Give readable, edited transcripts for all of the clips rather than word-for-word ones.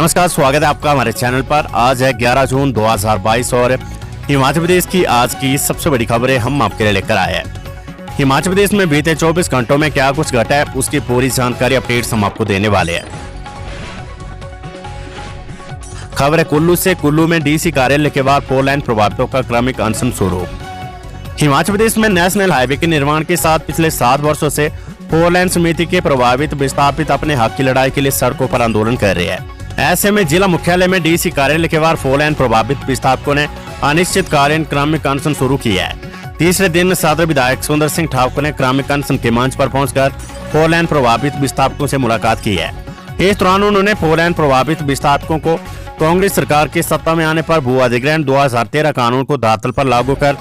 नमस्कार, स्वागत है आपका हमारे चैनल पर। आज है 11 जून 2022 और हिमाचल प्रदेश की आज की सबसे बड़ी खबरें हम आपके लिए लेकर आए हैं। हिमाचल प्रदेश में बीते 24 घंटों में क्या कुछ घटा है, उसकी पूरी जानकारी अपडेट्स हम आपको देने वाले हैं। खबर है कुल्लू से। कुल्लू में डीसी कार्यालय के बाद 4 लेन प्रभावितों का क्रमिक अनशन शुरू। हिमाचल प्रदेश में नेशनल हाईवे के निर्माण के साथ पिछले 7 वर्षों से 4 लेन समिति के प्रभावित विस्थापित अपने हक की लड़ाई के लिए सड़कों पर आंदोलन कर रहे हैं। ऐसे में जिला मुख्यालय में डीसी कार्यालय के बाद 4 लेन प्रभावित विस्थापकों ने अनिश्चितकालीन क्रमिक अनशन शुरू किया है। तीसरे दिन सदर विधायक सुंदर सिंह ठाकुर ने क्रमिक अनशन के मंच पर पहुंचकर 4 लेन प्रभावित विस्थापकों से मुलाकात की है। इस दौरान उन्होंने 4 लेन प्रभावित विस्थापकों को कांग्रेस सरकार के सत्ता में आने पर भू अधिग्रहण 2013 कानून को धरातल पर लागू कर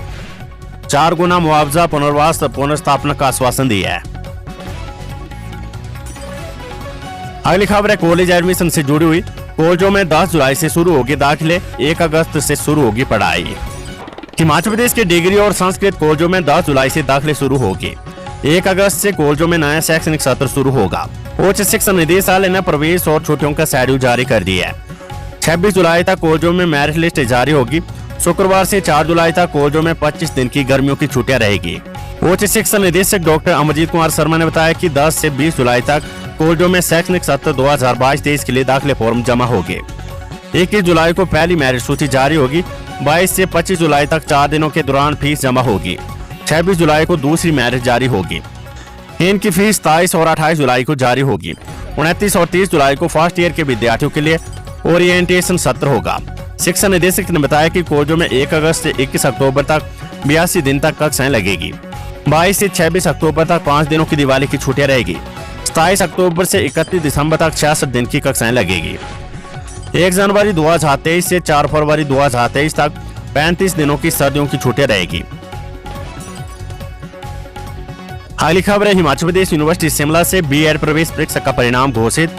4 गुना मुआवजा पुनर्वास पुनर्स्थापना का आश्वासन दिया है। अगली खबर है कॉलेज एडमिशन से जुड़ी हुई। कॉलेजों में 10 जुलाई से शुरू होगी दाखिले, 1 अगस्त से शुरू होगी पढ़ाई। हिमाचल प्रदेश के डिग्री और संस्कृत कॉलेजों में 10 जुलाई से दाखिले शुरू होगी। 1 अगस्त से कॉलेजों में नया शैक्षणिक सत्र शुरू होगा। उच्च शिक्षा निदेशालय ने प्रवेश और छुट्टियों का शेड्यूल जारी कर दिया है। 26 जुलाई तक कॉलेजों में मेरिट लिस्ट जारी होगी। शुक्रवार से 4 जुलाई तक कॉलेजों में 25 दिन की गर्मियों की छुट्टियां रहेगी। उच्च शिक्षा निदेशक डॉक्टर अमरजीत कुमार शर्मा ने बताया कि 10 से 20 जुलाई तक कॉलेजों में शैक्षणिक सत्र 2022-23 के लिए दाखिले फॉर्म जमा होंगे। 21 जुलाई को पहली मेरिट सूची जारी होगी। 22 से 25 जुलाई तक 4 दिनों के दौरान फीस जमा होगी। 26 जुलाई को दूसरी मेरिट जारी होगी। इनकी फीस 27 और 28 जुलाई को जारी होगी। 29 और 30 जुलाई को फर्स्ट ईयर के विद्यार्थियों के लिए ओरिएंटेशन सत्र होगा। शिक्षा निदेशक ने बताया कि कॉलेजों में 1 अगस्त से 21 अक्टूबर तक 82 दिन तक कक्षाएं लगेगी। 22 से 26 अक्टूबर तक 5 दिनों की दिवाली की छुट्टियां रहेगी। 27 अक्टूबर से 31 दिसंबर तक 66 दिन की कक्षाएं लगेगी। 1 जनवरी 2023 से 4 फरवरी 2023 तक 35 दिनों की सर्दियों की छुट्टियां रहेगी। हाल खबर है हिमाचल प्रदेश यूनिवर्सिटी शिमला से बीएड प्रवेश परीक्षा का परिणाम घोषित।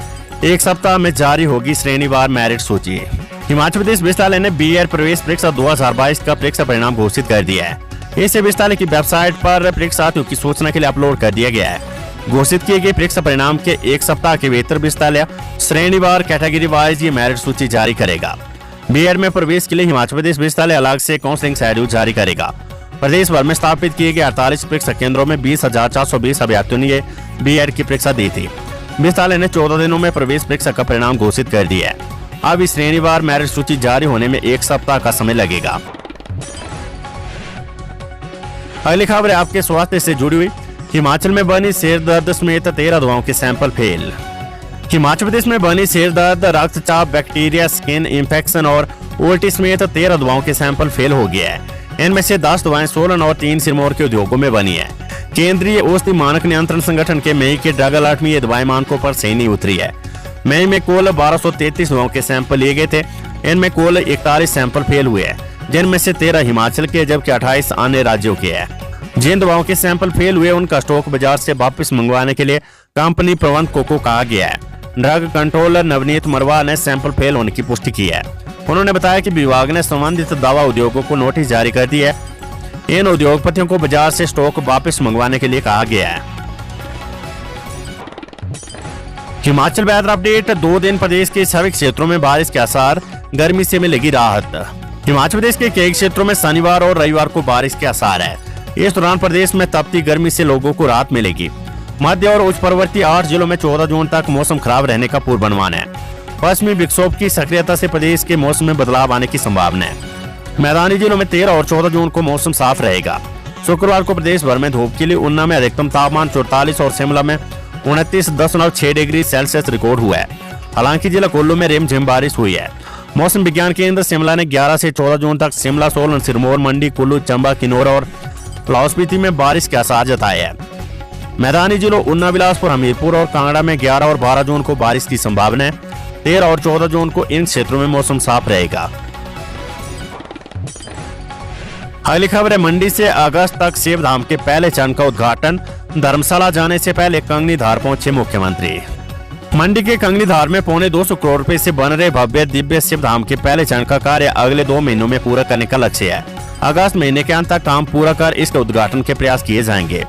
1 सप्ताह में जारी होगी श्रेणीवार मेरिट सूची। हिमाचल प्रदेश विश्वविद्यालय ने बीएड प्रवेश परीक्षा 2022 का परीक्षा परिणाम घोषित कर दिया है। इसे विश्वविद्यालय की वेबसाइट पर परीक्षार्थियों की सूचना के लिए अपलोड कर दिया गया है। घोषित किए गए परीक्षा परिणाम के 1 सप्ताह के भीतर विश्वविद्यालय श्रेणीवार कैटेगरी वाइज ये मेरिट सूची जारी करेगा। बीएड में प्रवेश के लिए हिमाचल प्रदेश विश्वविद्यालय अलग से काउंसलिंग शेड्यूल जारी करेगा। प्रदेश भर में स्थापित किए गए 48 परीक्षा केंद्रों में 20,420 अभ्यर्थियों ने बीएड की परीक्षा दी थी। विश्वविद्यालय ने 14 दिनों में प्रवेश परीक्षा का परिणाम घोषित कर दिया है। अब इस श्रेणीवार मेरिट सूची जारी होने में 1 सप्ताह का समय लगेगा। अगली खबर है आपके स्वास्थ्य से जुड़ी हुई। हिमाचल में बनी सिर दर्द समेत 13 दवाओं के सैंपल फेल। हिमाचल प्रदेश में बनी सिर दर्द, रक्तचाप, बैक्टीरिया, स्किन इंफेक्शन और उल्टी समेत 13 दवाओं के सैंपल फेल हो गया है। इनमें से 10 दवाएं सोलन और 3 सिरमौर के उद्योगों में बनी है। केंद्रीय औषधि मानक नियंत्रण संगठन के मई के ड्रग अलर्ट में ये दवाएं मानकों पर सही नहीं उतरी है। मई में कुल 1233 दवाओं के सैंपल लिए गए थे। इनमें कुल 41 सैंपल फेल हुए हैं, जिनमें से 13 हिमाचल के जबकि 28 अन्य राज्यों के हैं। जिन दवाओं के सैंपल फेल हुए उनका स्टॉक बाजार से वापस मंगवाने के लिए कंपनी प्रबंधकों को कहा गया है। ड्रग कंट्रोलर नवनीत मरवा ने सैंपल फेल होने की पुष्टि की है। उन्होंने बताया कि विभाग ने संबंधित दवा उद्योगों को नोटिस जारी कर दी है। इन उद्योगपतियों को बाजार से स्टॉक वापस मंगवाने के लिए कहा गया है। Himachal weather update. 2 दिन प्रदेश के सभी क्षेत्रों में बारिश के आसार, गर्मी से मिलेगी राहत। हिमाचल प्रदेश के कई क्षेत्रों में शनिवार और रविवार को बारिश के आसार है। इस दौरान प्रदेश में तपती गर्मी से लोगों को राहत मिलेगी। मध्य और उच्च पर्वतीय 8 जिलों में 14 जून तक मौसम खराब रहने का पूर्वानुमान है। पश्चिमी विक्षोभ की सक्रियता से प्रदेश के मौसम में बदलाव आने की संभावना है। मैदानी जिलों में 13 और 14 जून को मौसम साफ रहेगा। शुक्रवार को प्रदेश भर में धूप खिली। ऊना में अधिकतम तापमान 44 और शिमला में 29.6 डिग्री सेल्सियस रिकॉर्ड हुआ है। हालांकि जिला कुल्लू में रिमझिम बारिश हुई है। मौसम विज्ञान केंद्र शिमला ने 11 से 14 जून तक शिमला, सोलन, सिरमौर, मंडी, कुल्लू, चंबा, किन्नौर और लाहौल स्पीति में बारिश के आसार जताए हैं। मैदानी जिलों ऊना, बिलासपुर, हमीरपुर और कांगड़ा में 11 और 12 जून को बारिश की संभावना है। 13 और 14 जून को इन क्षेत्रों में मौसम साफ रहेगा। अगली खबर है मंडी से अगस्त तक सेव धाम के पहले चरण का उद्घाटन। धर्मशाला जाने से पहले कंगनी धार पहुंचे मुख्यमंत्री। मंडी के कंगनी धार में 2.25 करोड़ रुपए से बन रहे भव्य दिव्य शिव धाम के पहले चरण का कार्य अगले 2 महीनों में पूरा करने का लक्ष्य है। अगस्त महीने के अंत तक काम पूरा कर इसके उद्घाटन के प्रयास किए जाएंगे।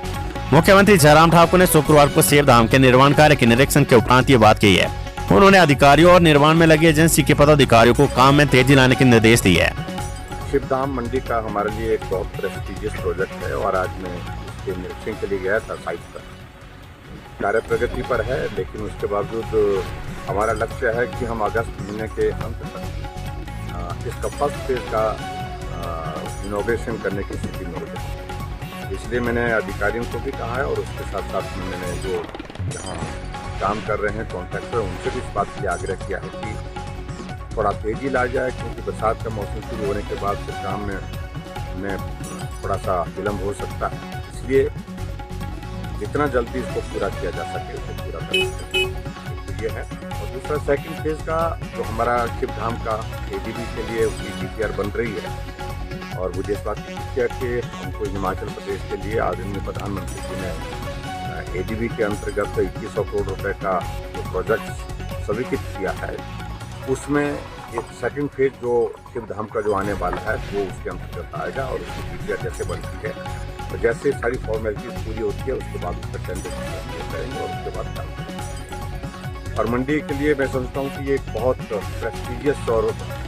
मुख्यमंत्री जयराम ठाकुर ने शुक्रवार को शिव धाम के निर्माण कार्य के निरीक्षण के उपरांत ये बात कही है। उन्होंने अधिकारियों और निर्माण में लगी एजेंसी के पदाधिकारियों को काम में तेजी लाने के निर्देश दिए। शिवधाम मंडी का हमारे लिए एक बहुत प्रेस्टिजियस प्रोजेक्ट है और आज मैं इसके निरीक्षण के लिए गया था साइट पर। कार्य प्रगति पर है, लेकिन उसके बावजूद हमारा लक्ष्य है कि हम अगस्त महीने के अंत तक इसका फर्स्ट फेज का इनॉग्रेशन करने की स्थिति में हो जाए। इसलिए मैंने अधिकारियों को भी कहा है और उसके साथ साथ में मैंने जो यहाँ काम कर रहे हैं कॉन्ट्रैक्टर, उनसे भी इस बात के लिए आग्रह किया है कि थोड़ा तेजी ला जाए, क्योंकि बरसात का मौसम शुरू होने के बाद फिर काम में थोड़ा सा विलम्ब हो सकता है। इसलिए जितना जल्दी इसको पूरा किया जा सके उसको पूरा करना ये है। और दूसरा सेकंड फेज का जो हमारा शिवधाम का एडीबी के लिए उसकी डीपीआर बन रही है और मुझे इस बात की खुशी है कि हमको हिमाचल प्रदेश के लिए आदरणीय प्रधानमंत्री जी ने एडीबी के अंतर्गत 2100 करोड़ रुपए का जो प्रोजेक्ट स्वीकृत किया है, उसमें एक सेकंड फेज जो शिवधाम का जो आने वाला है वो उसके अंतर्गत आएगा और उसकी डीपीआर जैसे बनती है तो जैसे सारी फॉर्मेलिटीज पूरी होती है उसके बाद उसका टेंडर करेंगे और उसके बाद काम करेंगे। और मंडी के लिए मैं समझता हूँ कि ये एक बहुत प्रेस्टिजियस और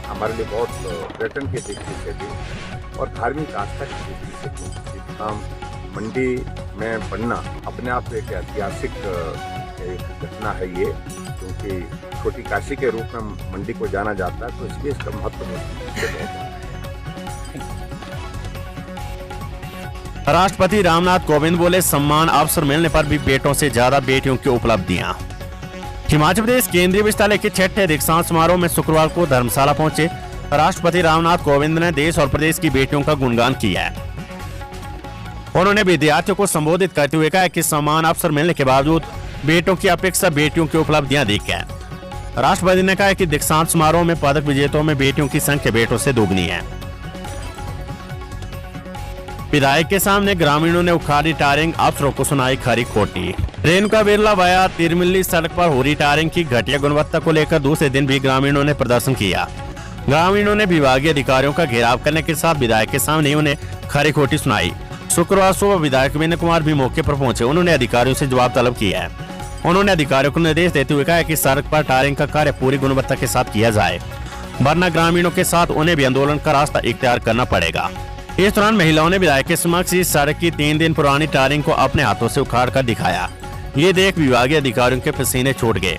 हमारे लिए बहुत पर्यटन की दृष्टि से भी और धार्मिक आस्था की दृष्टि से शिवधाम मंडी में बनना अपने आप एक ऐतिहासिक एक घटना है ये, क्योंकि छोटी काशी के रूप में मंडी को जाना जाता है, तो इसलिए इसका महत्व राष्ट्रपति रामनाथ कोविंद बोले, सम्मान अवसर मिलने पर भी बेटों से ज्यादा बेटियों की उपलब्धियां। हिमाचल प्रदेश केंद्रीय विश्वविद्यालय के 6ठे दीक्षांत समारोह में शुक्रवार को धर्मशाला पहुंचे राष्ट्रपति रामनाथ कोविंद ने देश और प्रदेश की बेटियों का गुणगान किया है। उन्होंने विद्यार्थियों को संबोधित करते हुए कहा कि समान अवसर मिलने के बावजूद बेटों की अपेक्षा बेटियों की उपलब्धियां अधिक है। राष्ट्रपति ने कहा कि दीक्षांत समारोह में पदक विजेताओं में बेटियों की संख्या बेटों से दोगुनी है। विधायक के सामने ग्रामीणों ने उखाड़ी टारिंग, अफसरों को सुनाई खरी खोटी। रेणुका बिरला वाया तिरमिल्ली सड़क पर हो रही टारिंग की घटिया गुणवत्ता को लेकर दूसरे दिन भी ग्रामीणों ने प्रदर्शन किया। ग्रामीणों ने विभागीय अधिकारियों का घेराव करने के साथ विधायक के सामने उन्हें खरी खोटी सुनाई। शुक्रवार सुबह विधायक विनय कुमार भी मौके पर पहुंचे। उन्होंने अधिकारियों से जवाब तलब किया है। उन्होंने अधिकारियों को निर्देश देते हुए कहा कि सड़क पर टारिंग का कार्य पूरी गुणवत्ता के साथ किया जाए, वरना ग्रामीणों के साथ उन्हें भी आंदोलन का रास्ता इख्तियार करना पड़ेगा। इस दौरान महिलाओं ने विधायक के समक्ष इस सड़क की 3 दिन पुरानी टारिंग को अपने हाथों से उखाड़ कर दिखाया। ये देख विभागीय अधिकारियों के पसीने छूट गए।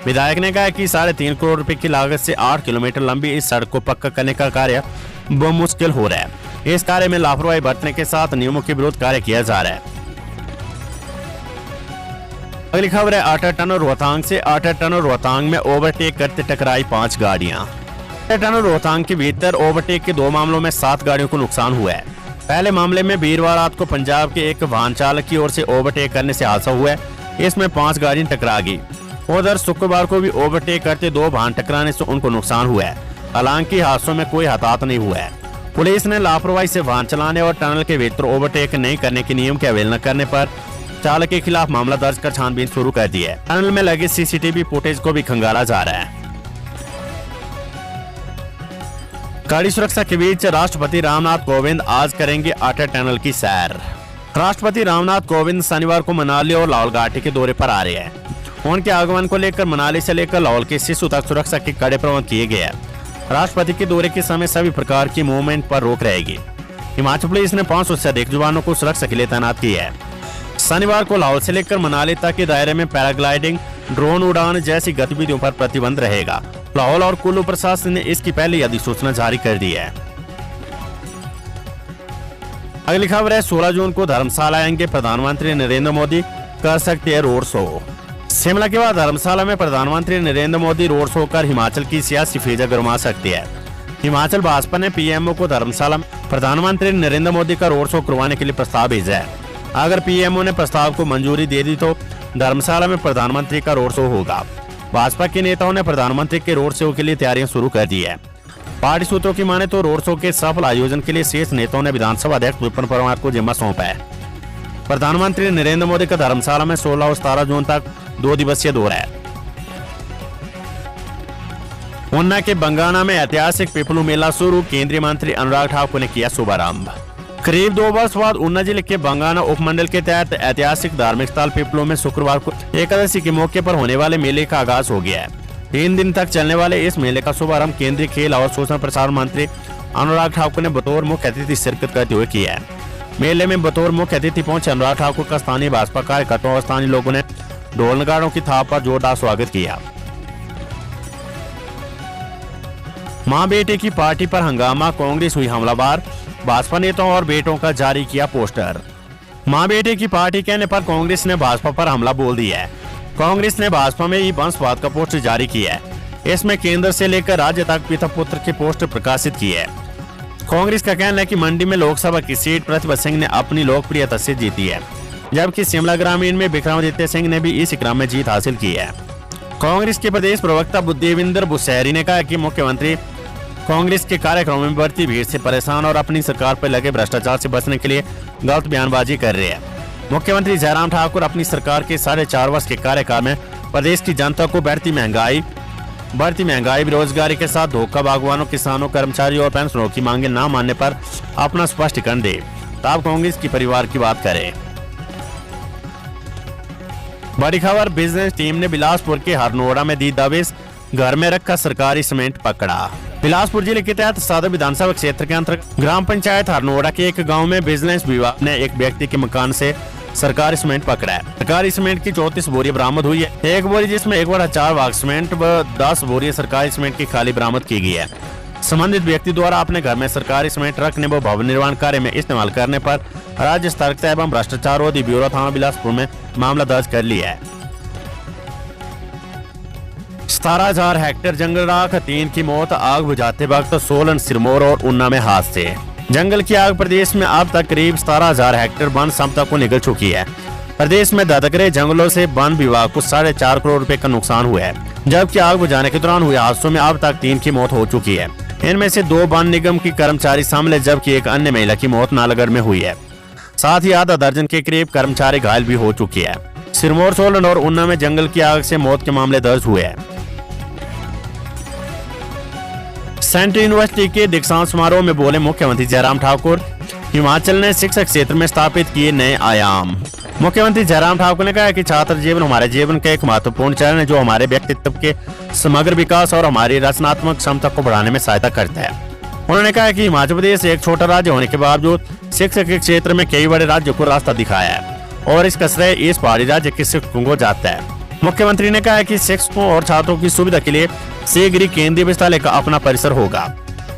विधायक ने कहा कि 3.5 करोड़ रुपए की लागत से 8 किलोमीटर लंबी इस सड़क को पक्का करने का कार्य बहुत मुश्किल हो रहा है। इस कार्य में लापरवाही बरतने के साथ नियमों के विरुद्ध कार्य किया जा रहा है। अगली खबर है 8 टन रोहतांग से। 8 टन रोहतांग में ओवरटेक करते टकराई 5 गाड़ियां। 8 टन रोहतांग के भीतर ओवरटेक के 2 मामलों में 7 गाड़ियों को नुकसान हुआ है। पहले मामले में वीरवार रात को पंजाब के एक वाहन चालक की ओर से ओवरटेक करने से हादसा हुआ है। इसमें 5 गाड़ियां टकरा गई। उधर शुक्रवार को भी ओवरटेक करते 2 वाहन टकराने से उनको नुकसान हुआ है। हालांकि हादसों में कोई हताहत नहीं हुआ है। पुलिस ने लापरवाही से वाहन चलाने और टनल के भीतर ओवरटेक नहीं करने के नियम की अवहेलना करने पर चालक के खिलाफ मामला दर्ज कर छानबीन शुरू कर दी है। टनल में लगे सीसीटीवी फुटेज को भी खंगाला जा रहा है। कड़ी सुरक्षा के बीच राष्ट्रपति रामनाथ कोविंद आज करेंगे 8 टनल की सैर। राष्ट्रपति रामनाथ कोविंद शनिवार को मनाली और लाहौल घाटी के दौरे पर आ रहे हैं। उनके आगमन को लेकर मनाली से लेकर लाहौल के सिसु तक सुरक्षा के कड़े प्रबंध किए गए हैं। राष्ट्रपति के दौरे के समय सभी प्रकार की मूवमेंट पर रोक रहेगी। हिमाचल पुलिस ने 500 से अधिक जवानों को सुरक्षा के लिए तैनात किया है। शनिवार को लाहौल से लेकर मनाली तक के दायरे में पैराग्लाइडिंग, ड्रोन उड़ान जैसी गतिविधियों पर प्रतिबंध रहेगा। लाहौल और कुल्लू प्रशासन ने इसकी पहले अधिसूचना जारी कर दी है। अगली खबर है 16 जून को धर्मशाला आएंगे प्रधानमंत्री नरेंद्र मोदी, कर सकते हैं रोड शो। शिमला के बाद धर्मशाला में प्रधानमंत्री नरेंद्र मोदी रोड शो कर हिमाचल की सियासी फिजा गरमा सकते हैं। हिमाचल भाजपा ने पीएमओ को धर्मशाला में प्रधानमंत्री नरेंद्र मोदी का रोड शो करवाने के लिए प्रस्ताव भेजा है। अगर पीएमओ ने प्रस्ताव को मंजूरी दे दी तो धर्मशाला में प्रधानमंत्री का रोड शो होगा। भाजपा के नेताओं ने प्रधानमंत्री के रोड शो के लिए तैयारियां शुरू कर दी है। पार्टी सूत्रों की माने तो रोड शो के सफल आयोजन के लिए शीर्ष नेताओं ने विधानसभा अध्यक्ष विपिन परमार को जिम्मा सौंपा है। प्रधानमंत्री नरेंद्र मोदी का धर्मशाला में 16 और 17 जून तक 2 दिवसीय दौरा है। ऊना के बंगाना में ऐतिहासिक पिपलू मेला शुरू, केंद्रीय मंत्री अनुराग ठाकुर ने किया शुभारंभ। करीब 2 वर्ष बाद ऊना जिले के बंगाना उपमंडल के तहत ऐतिहासिक धार्मिक स्थल पिपलू में शुक्रवार को एकादशी के मौके पर होने वाले मेले का आगाज हो गया है। 3 दिन तक चलने वाले इस मेले का शुभारंभ केंद्रीय खेल और सूचना प्रसारण मंत्री अनुराग ठाकुर ने बतौर मुख्य अतिथि शिरकत करते हुए किया है। मेले में बतौर मुख्य अतिथि पहुंचे अनुराग ठाकुर का स्थानीय भाजपा कार्यकर्ताओं और स्थानीय लोगों ने ढोल नगाड़ों की थाप पर जोरदार स्वागत किया। मां बेटे की पार्टी पर हंगामा, कांग्रेस हुई हमलावर, भाजपा नेताओं और बेटों का जारी किया पोस्टर। मां बेटे की पार्टी कहने पर कांग्रेस ने भाजपा पर हमला बोल दिया है। कांग्रेस ने भाजपा में ही वंशवाद का पोस्टर जारी किया है। इसमें केंद्र से लेकर राज्य तक पिता पुत्र के पोस्टर प्रकाशित किए हैं। कांग्रेस का कहना है कि मंडी में लोकसभा की सीट प्रतिभा सिंह ने अपनी लोकप्रियता से जीती है, जबकि शिमला ग्रामीण में विक्रमादित्य सिंह ने भी इस क्रम में जीत हासिल की है। कांग्रेस के प्रदेश प्रवक्ता देवेंद्र बुसहरी ने कहा कि मुख्यमंत्री कांग्रेस के कार्यक्रमों में बढ़ती भीड़ से परेशान और अपनी सरकार पर लगे भ्रष्टाचार से बचने के लिए गलत बयानबाजी कर रहे हैं। मुख्यमंत्री जयराम ठाकुर अपनी सरकार के 4.5 वर्ष के कार्यकाल में प्रदेश की जनता को बढ़ती महंगाई, बेरोजगारी के साथ धोखा, बागवानों, किसानों, कर्मचारियों और पेंशनरों की मांगे न मानने पर अपना स्पष्टीकरण दे, तब कांग्रेस की परिवार की बात करें। बड़ी खबर, बिजनेस टीम ने बिलासपुर के हरनोड़ा में दी दबिश, घर में रखा सरकारी सीमेंट पकड़ा। बिलासपुर जिले के तहत सदर विधानसभा क्षेत्र के अंतर्गत ग्राम पंचायत हरनोड़ा के एक गांव में बिजनेस विभाग ने एक व्यक्ति के मकान से सरकारी सीमेंट पकड़ा है। सरकारी सीमेंट की 34 बोरी बरामद हुई है। एक बोरी जिसमें 1/4 भाग सीमेंट व 10 बोरी सरकारी सीमेंट की खाली बरामद की गई है। संबंधित व्यक्ति द्वारा अपने घर में सरकारी सीमेंट रखने व भवन निर्माण कार्य में इस्तेमाल करने पर राज्य सतर्कता एवं भ्रष्टाचार रोधी ब्यूरो थाना बिलासपुर में मामला दर्ज कर लिया है। 17,000 हेक्टेयर जंगल राख, 3 की मौत, आग बुझाते वक्त सोलन, सिरमौर और ऊना में हादसे। जंगल की आग प्रदेश में अब तक करीब 17,000 हेक्टेयर वन क्षमता को निगल चुकी है। प्रदेश में धधकरे जंगलों से वन विभाग को 4.5 करोड़ रुपए का नुकसान हुआ है, जबकि आग बुझाने के दौरान हुए हादसों में अब तक 3 की मौत हो चुकी है। इनमें से 2 वन निगम की कर्मचारी शामिल है, जबकि एक अन्य महिला की मौत नालागढ़ में हुई है। साथ ही आधा दर्जन के करीब कर्मचारी घायल भी हो चुकी है। सिरमौर, सोलन और ऊना में जंगल की आग से मौत के मामले दर्ज हुए हैं। सेंट्रल यूनिवर्सिटी के दीक्षांत समारोह में बोले मुख्यमंत्री जयराम ठाकुर, हिमाचल ने शिक्षा क्षेत्र में स्थापित किए नए आयाम। मुख्यमंत्री जयराम ठाकुर ने कहा कि छात्र जीवन हमारे जीवन का एक महत्वपूर्ण चरण है, जो हमारे व्यक्तित्व के समग्र विकास और हमारी रचनात्मक क्षमता को बढ़ाने में सहायता करता है। उन्होंने कहा कि हिमाचल प्रदेश एक छोटा राज्य होने के बावजूद शिक्षा के क्षेत्र में कई बड़े राज्यों को रास्ता दिखाया है और इसका श्रेय इस पहाड़ी राज्य के शिक्षकों को जाता है। मुख्यमंत्री ने कहा कि शिक्षकों और छात्रों की सुविधा के लिए शीघ्र ही केंद्रीय विद्यालय का अपना परिसर होगा।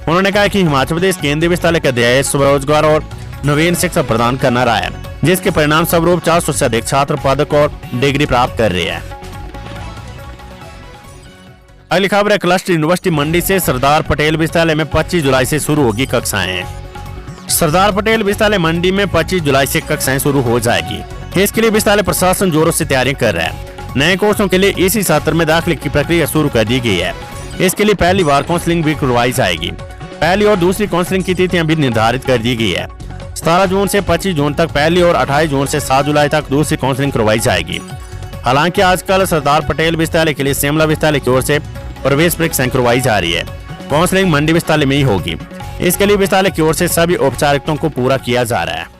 उन्होंने कहा कि हिमाचल प्रदेश केंद्रीय विद्यालय का ध्येय स्वरोजगार और नवीन शिक्षा प्रदान करना रहा है, जिसके परिणाम स्वरूप 400 से अधिक छात्र पदक और डिग्री प्राप्त कर रहे हैं। अगली खबर है क्लस्टर यूनिवर्सिटी मंडी से। सरदार पटेल विद्यालय में 25 जुलाई से शुरू होगी कक्षाएं। सरदार पटेल विद्यालय मंडी में 25 जुलाई से कक्षाएं शुरू हो जाएगी। इसके लिए विद्यालय प्रशासन जोरों से तैयारी कर रहा है। नए कोर्सों के लिए इसी सत्र में दाखिले की प्रक्रिया शुरू कर दी गई है। इसके लिए पहली बार काउंसलिंग भी करवाई जाएगी। पहली और दूसरी काउंसलिंग की तिथियां भी निर्धारित कर दी गई है। 17 जून से 25 जून तक पहली और 28 जून से 7 जुलाई तक दूसरी काउंसलिंग करवाई जाएगी। हालांकि आजकल सरदार पटेल विद्यालय के लिए शिमला विद्यालय की ओर से प्रवेश परीक्षा करवाई जा रही है। काउंसलिंग मंडी विद्यालय में ही होगी। इसके लिए विद्यालय की ओर से सभी औपचारिकताओं को पूरा किया जा रहा है।